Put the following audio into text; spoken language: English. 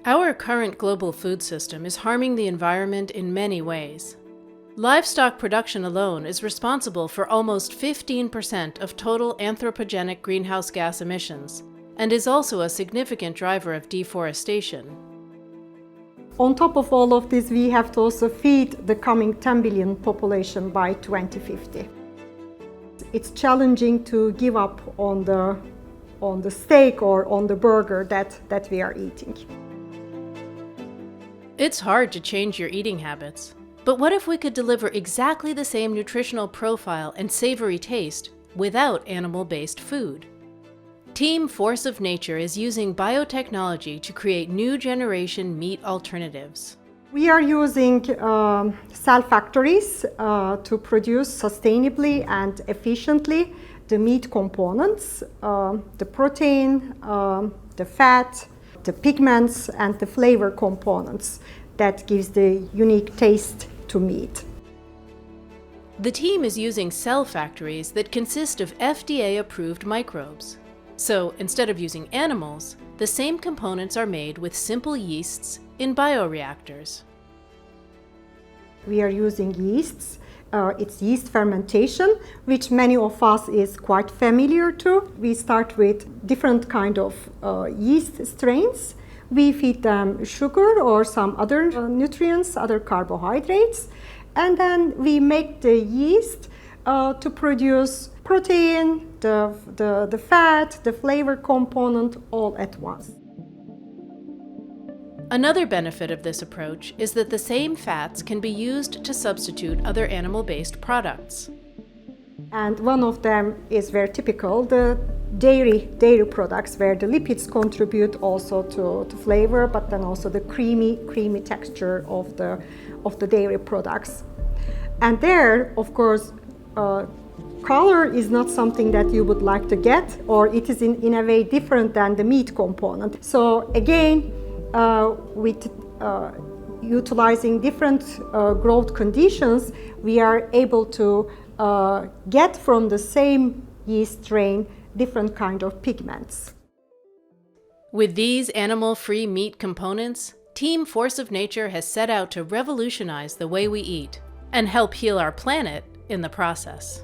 Our current global food system is harming the environment in many ways. Livestock production alone is responsible for almost 15% of total anthropogenic greenhouse gas emissions and is also a significant driver of deforestation. On top of all of this, we have to also feed the coming 10 billion population by 2050. It's challenging to give up on the steak or on the burger that we are eating. It's hard to change your eating habits, but what if we could deliver exactly the same nutritional profile and savory taste without animal-based food? Team ForceOfNature is using biotechnology to create new generation meat alternatives. We are using cell factories to produce sustainably and efficiently the meat components, the protein, the fat, the pigments, and the flavor components that gives the unique taste to meat. The team is using cell factories that consist of FDA-approved microbes. So instead of using animals, the same components are made with simple yeasts in bioreactors. We are using yeasts. It's yeast fermentation, which many of us is quite familiar to. We start with different kind of yeast strains. We feed them sugar or some other nutrients, other carbohydrates, and then we make the yeast to produce protein, the fat, the flavor component all at once. Another benefit of this approach is that the same fats can be used to substitute other animal-based products. And one of them is very typical, the dairy products, where the lipids contribute also to flavor, but then also the creamy texture of the dairy products. And there, of course, color is not something that you would like to get, or it is in a way different than the meat component. So again, with utilizing different growth conditions, we are able to get from the same yeast strain different kind of pigments. With these animal-free meat components, Team ForceOfNature has set out to revolutionize the way we eat and help heal our planet in the process.